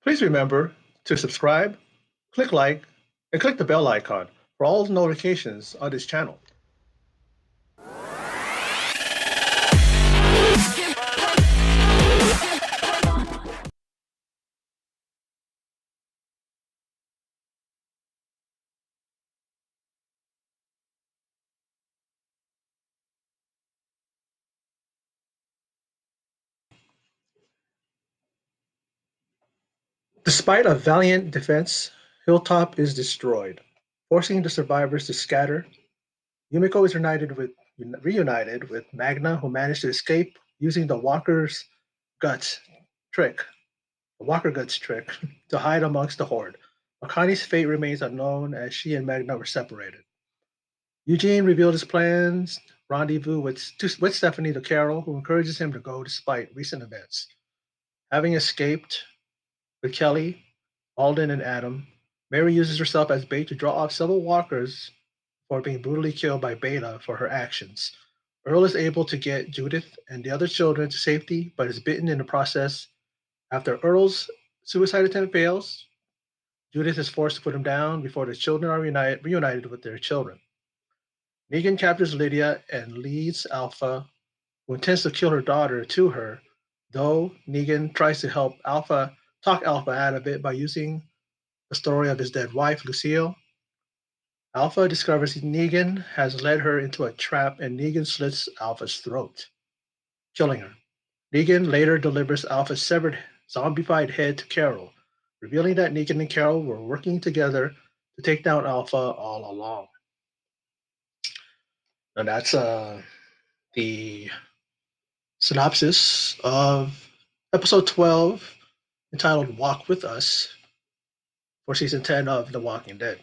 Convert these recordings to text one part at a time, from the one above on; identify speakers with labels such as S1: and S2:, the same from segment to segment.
S1: Please remember to subscribe, click like, and click the bell icon for all notifications on this channel. Despite a valiant defense, Hilltop is destroyed, forcing the survivors to scatter. Yumiko is reunited with Magna, who managed to escape using Guts trick, the Walker Guts trick, to hide amongst the horde. Akani's fate remains unknown as she and Magna were separated. Eugene revealed his plans, rendezvous with Stephanie the Carol, who encourages him to go despite recent events. Having escaped with Kelly, Alden, and Adam, Mary uses herself as bait to draw off several walkers before being brutally killed by Beta for her actions. Earl is able to get Judith and the other children to safety, but is bitten in the process. After Earl's suicide attempt fails, Judith is forced to put him down before the children are reunited with their children. Negan captures Lydia and leads Alpha, who intends to kill her daughter, to her, though Negan tries to talk Alpha out of it by using the story of his dead wife, Lucille. Alpha discovers Negan has led her into a trap and Negan slits Alpha's throat, killing her. Negan later delivers Alpha's severed, zombified head to Carol, revealing that Negan and Carol were working together to take down Alpha all along. And that's the synopsis of episode 12, entitled Walk With Us, for season 10 of The Walking Dead.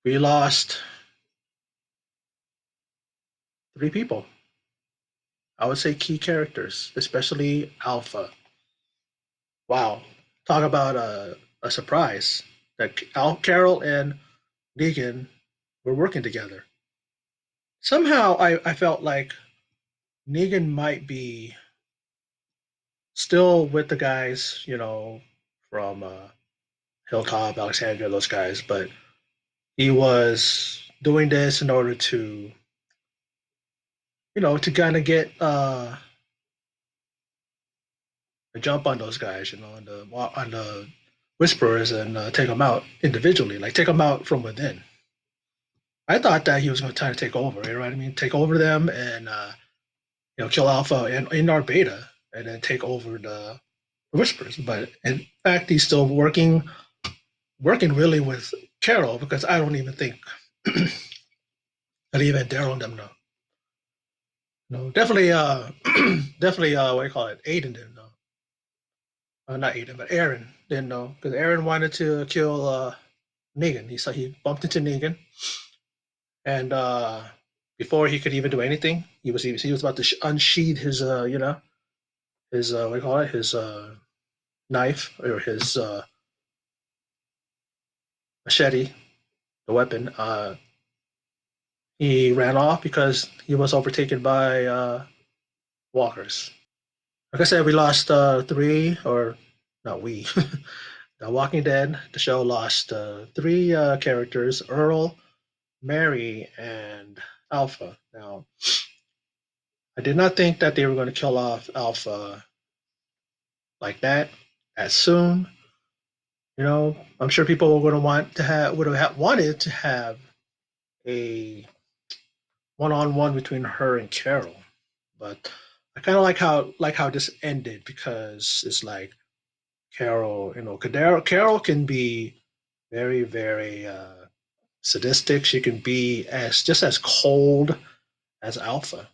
S1: We lost 3 people. I would say key characters, especially Alpha. Wow. Talk about a surprise that Carol and Negan were working together. Somehow I felt like Negan might be still with the guys, from Hilltop, Alexandria, those guys, but he was doing this in order to, to kind of get a jump on those guys, on the Whisperers and take them out individually, like take them out from within. I thought that he was going to try to take over, you know what I mean? Take over them and kill Alpha in our beta, and then take over the Whispers. But in fact, he's still working really with Carol, because I don't even think that even Daryl and them know. No, definitely, definitely, what do you call it? Aiden didn't know. Not Aiden, but Aaron didn't know, because Aaron wanted to kill Negan. He bumped into Negan, and before he could even do anything, he was about to unsheath his his what do you call it, his knife, or his machete, the weapon. He ran off because he was overtaken by walkers. Like I said, we lost 3, or not we. The Walking Dead, the show, lost 3 characters: Earl, Mary, and Alpha. Now, I did not think that they were going to kill off Alpha like that as soon. I'm sure people were going to would have wanted to have a one-on-one between her and Carol, but I kind of like how this ended, because it's like Carol, Carol can be very, very sadistic. She can be as cold as Alpha.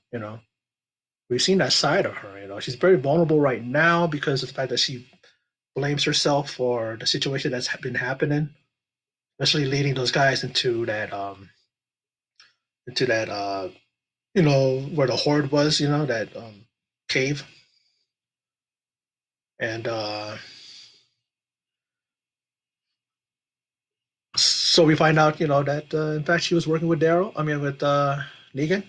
S1: We've seen that side of her. She's very vulnerable right now because of the fact that she blames herself for the situation that's been happening, especially leading those guys into that where the horde was, that cave. And so we find out, that in fact she was working with with Negan.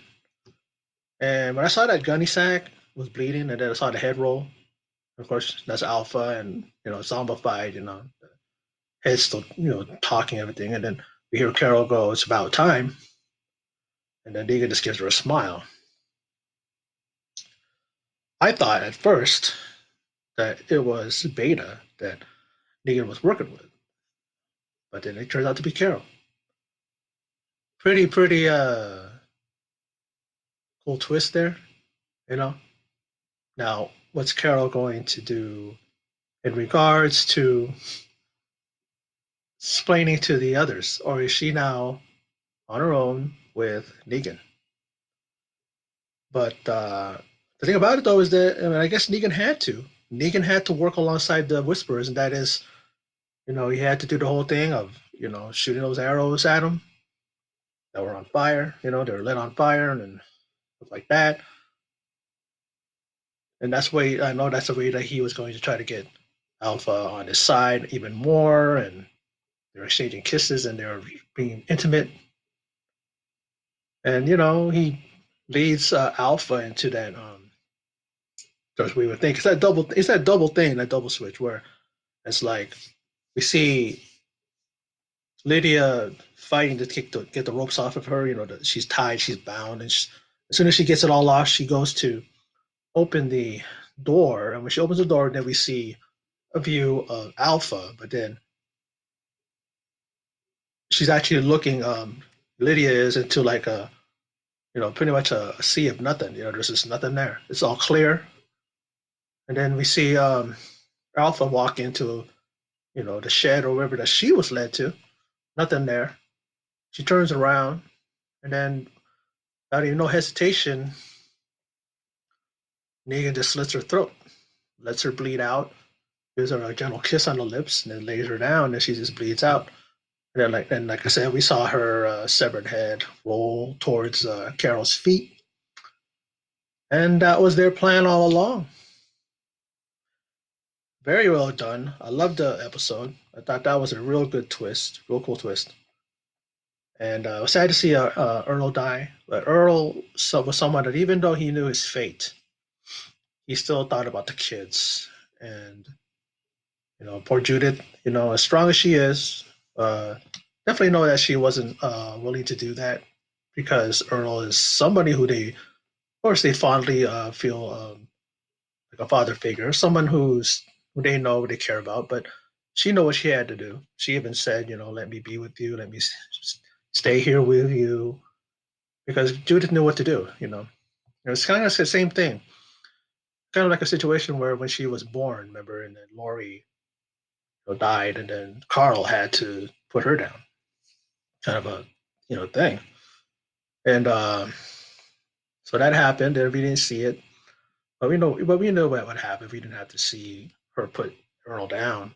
S1: And when I saw that gunny sack was bleeding, and then I saw the head roll, Of course, that's Alpha, and zombified. Head's still talking everything, and then we hear Carol go, "It's about time," and then Negan just gives her a smile. I thought at first that it was Beta that Negan was working with, but then it turns out to be Carol. Pretty cool twist there, you know. Now, what's Carol going to do in regards to explaining to the others, or is she now on her own with Negan? But the thing about it, though, is that I guess Negan had to. Negan had to work alongside the Whisperers, and that is, he had to do the whole thing of, shooting those arrows at them that were on fire. They were lit on fire and stuff like that. And that's way I know that's the way that he was going to try to get Alpha on his side even more, and they're exchanging kisses and they're being intimate. And he leads Alpha into that. As we would think it's that double thing, that double switch where it's like we see Lydia fighting to get the ropes off of her. She's tied, she's bound, and as soon as she gets it all off, she goes to open the door. And when she opens the door, then we see a view of Alpha. But then she's actually looking. Lydia is into like a pretty much a sea of nothing. There's just nothing there. It's all clear. And then we see Alpha walk into the shed or wherever that she was led to. Nothing there. She turns around, and then without even no hesitation, Negan just slits her throat, lets her bleed out, gives her a gentle kiss on the lips, and then lays her down, and she just bleeds out. And then, like I said, we saw her severed head roll towards Carol's feet, and that was their plan all along. Very well done. I loved the episode. I thought that was a real good twist, real cool twist. And I was sad to see Earl die, but Earl was someone that even though he knew his fate, he still thought about the kids. And poor Judith, as strong as she is, uh, definitely know that she wasn't willing to do that because Earl is somebody who of course, they fondly feel like a father figure, someone who they know, they care about. But she knew what she had to do. She even said, let me be with you, let me stay here with you, because Judith knew what to do. It's kind of the same thing, kind of like a situation where when she was born, remember, and then Lori died, and then Carl had to put her down, kind of a thing. And so that happened, and we didn't see it, but we know what would happen if we didn't have to see her put Earl down.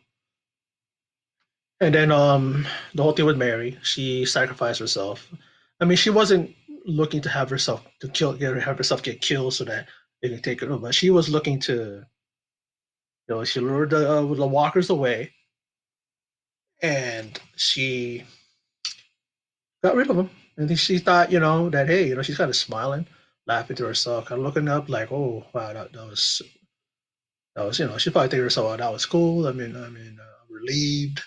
S1: And then the whole thing with Mary, she sacrificed herself. I mean, she wasn't looking to have herself to kill, have herself get killed so that they can take her over. But she was looking to, she lured the walkers away, and she got rid of them. And then she thought, that hey, she's kind of smiling, laughing to herself, kind of looking up like, oh wow, that was, she probably thinking to herself, oh, that was cool. I'm relieved.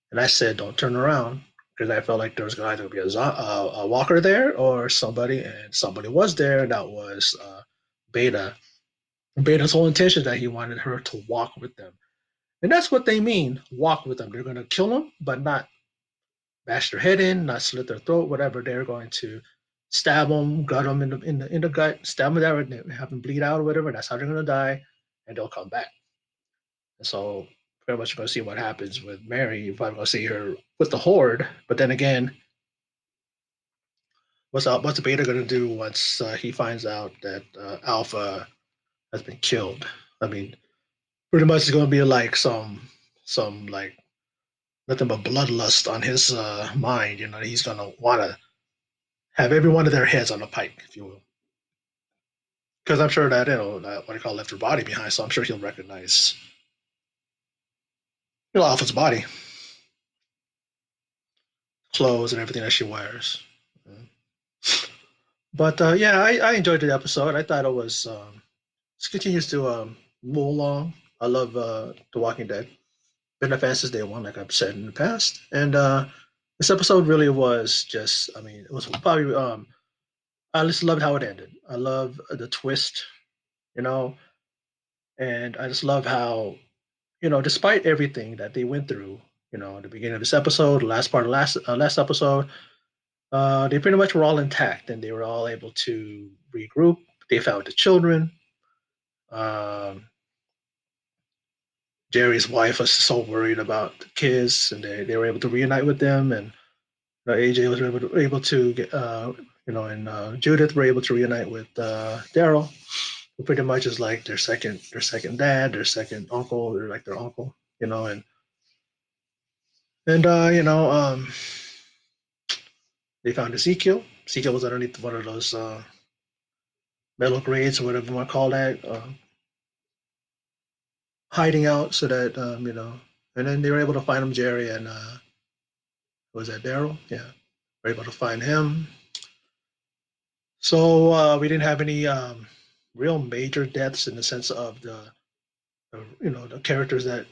S1: And I said, don't turn around because I felt like there was going to either be a walker there or somebody, and somebody was there. And that was Beta. Beta's whole intention that he wanted her to walk with them. And that's what they mean, walk with them. They're going to kill them, but not bash their head in, not slit their throat, whatever. They're going to stab them, gut them in the gut, stab them there, and have them bleed out or whatever. That's how they're going to die, and they'll come back. And so pretty much going to see what happens with Mary. You're probably going to see her with the Horde, but then again, what's Beta going to do once he finds out that Alpha has been killed? I mean, pretty much it's going to be like some like nothing but bloodlust on his mind. He's going to want to have every one of their heads on a pike, if you will. Because I'm sure that that what I call left her body behind, so I'm sure he'll recognize Alpha's body, clothes, and everything that she wears. But yeah, I enjoyed the episode. I thought it was it continues to move along. I love The Walking Dead. Been a fan since day one, like I've said in the past. And this episode really was just, I mean, it was probably, I just loved how it ended. I love the twist, you know, and I just love how, despite everything that they went through, the beginning of this episode, the last part of last episode, they pretty much were all intact and they were all able to regroup. They found the children. Um, Jerry's wife was so worried about the kids, and they were able to reunite with them. And AJ was able to get, and Judith were able to reunite with Daryl, who pretty much is like their second dad, their second uncle. They're like their uncle, and they found Ezekiel. Ezekiel was underneath one of those metal grades or whatever you want to call that, hiding out so that and then they were able to find him, Jerry, and was that Daryl? Yeah, were able to find him. So we didn't have any real major deaths in the sense of the characters that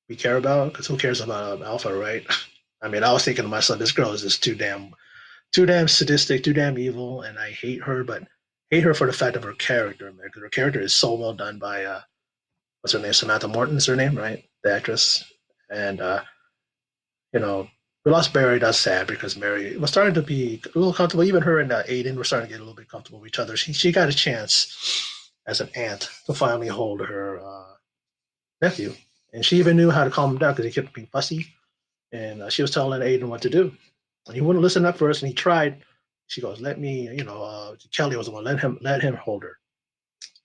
S1: we care about. Because who cares about Alpha, right? I mean, I was thinking to myself, this girl is just too damn sadistic, too damn evil, and I hate her. But hate her for the fact of her character, man. Because her character is so well done by what's her name? Samantha Morton's her name, right? The actress. And you know, we lost Barry. That's sad because Mary was starting to be a little comfortable. Even her and Aiden were starting to get a little bit comfortable with each other. She got a chance as an aunt to finally hold her nephew, and she even knew how to calm him down because he kept being fussy. And she was telling Aiden what to do, and he wouldn't listen at first. And he tried. She goes, "Let me," Kelly was the one let him hold her,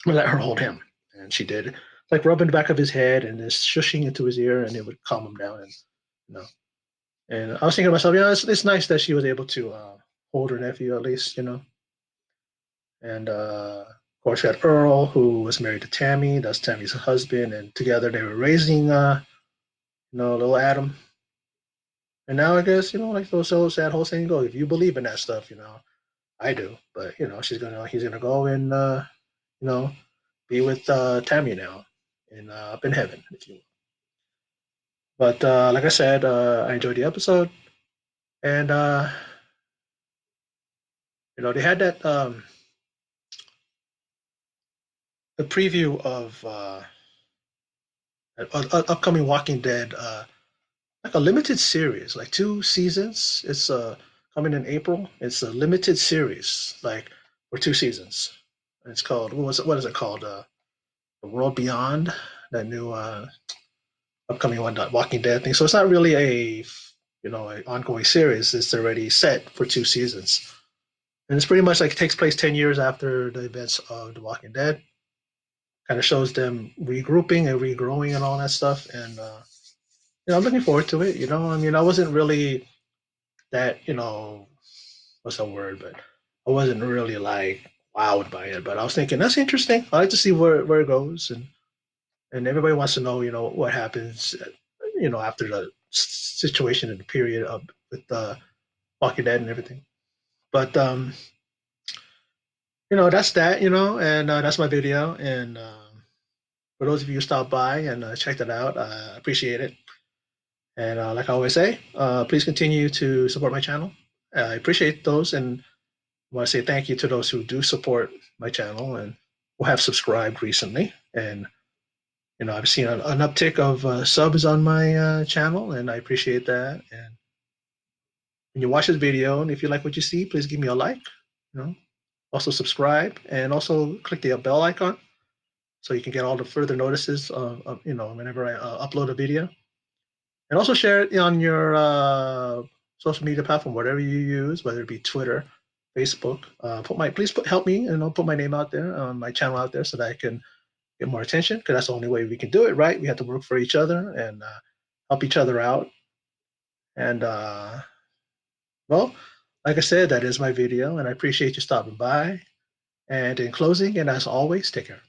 S1: or let her hold him, and she did. Like rubbing the back of his head and just shushing into his ear, and it would calm him down. And you know, and I was thinking to myself, it's nice that she was able to hold her nephew at least, And of course, we had Earl, who was married to Tammy. That's Tammy's husband, and together they were raising, little Adam. And now I guess like those shows, that whole saying go. If you believe in that stuff, I do. But he's gonna go and you know, be with Tammy now, in up in heaven, if you will. But like I said, I enjoyed the episode, and they had that the preview of upcoming Walking Dead, like a limited series, like 2 seasons. It's coming in April. It's a limited series, like for 2 seasons. It's called what is it called? The World Beyond, that new upcoming one, that Walking Dead thing. So it's not really an ongoing series. It's already set for 2 seasons, and it's pretty much like it takes place 10 years after the events of The Walking Dead. Kind of shows them regrouping and regrowing and all that stuff. And I'm looking forward to it. I mean, I wasn't really that, what's the word, but I wasn't really like wowed by it. But I was thinking that's interesting. I like to see where it goes, and everybody wants to know, what happens, after the situation and the period of with Walking Dead and everything. But that's that, and that's my video. And for those of you who stopped by and checked it out, I appreciate it. And like I always say, please continue to support my channel. I appreciate those, and I want to say thank you to those who do support my channel and who have subscribed recently. And I've seen an uptick of subs on my channel, and I appreciate that. And when you watch this video, and if you like what you see, please give me a like. Also subscribe, and also click the bell icon so you can get all the further notices of whenever I upload a video. And also share it on your social media platform, whatever you use, whether it be Twitter, Facebook. Help me and I'll put my name out there on my channel out there so that I can get more attention, because that's the only way we can do it, right? We have to work for each other and help each other out. And well, like I said, that is my video, and I appreciate you stopping by. And in closing, and as always, take care.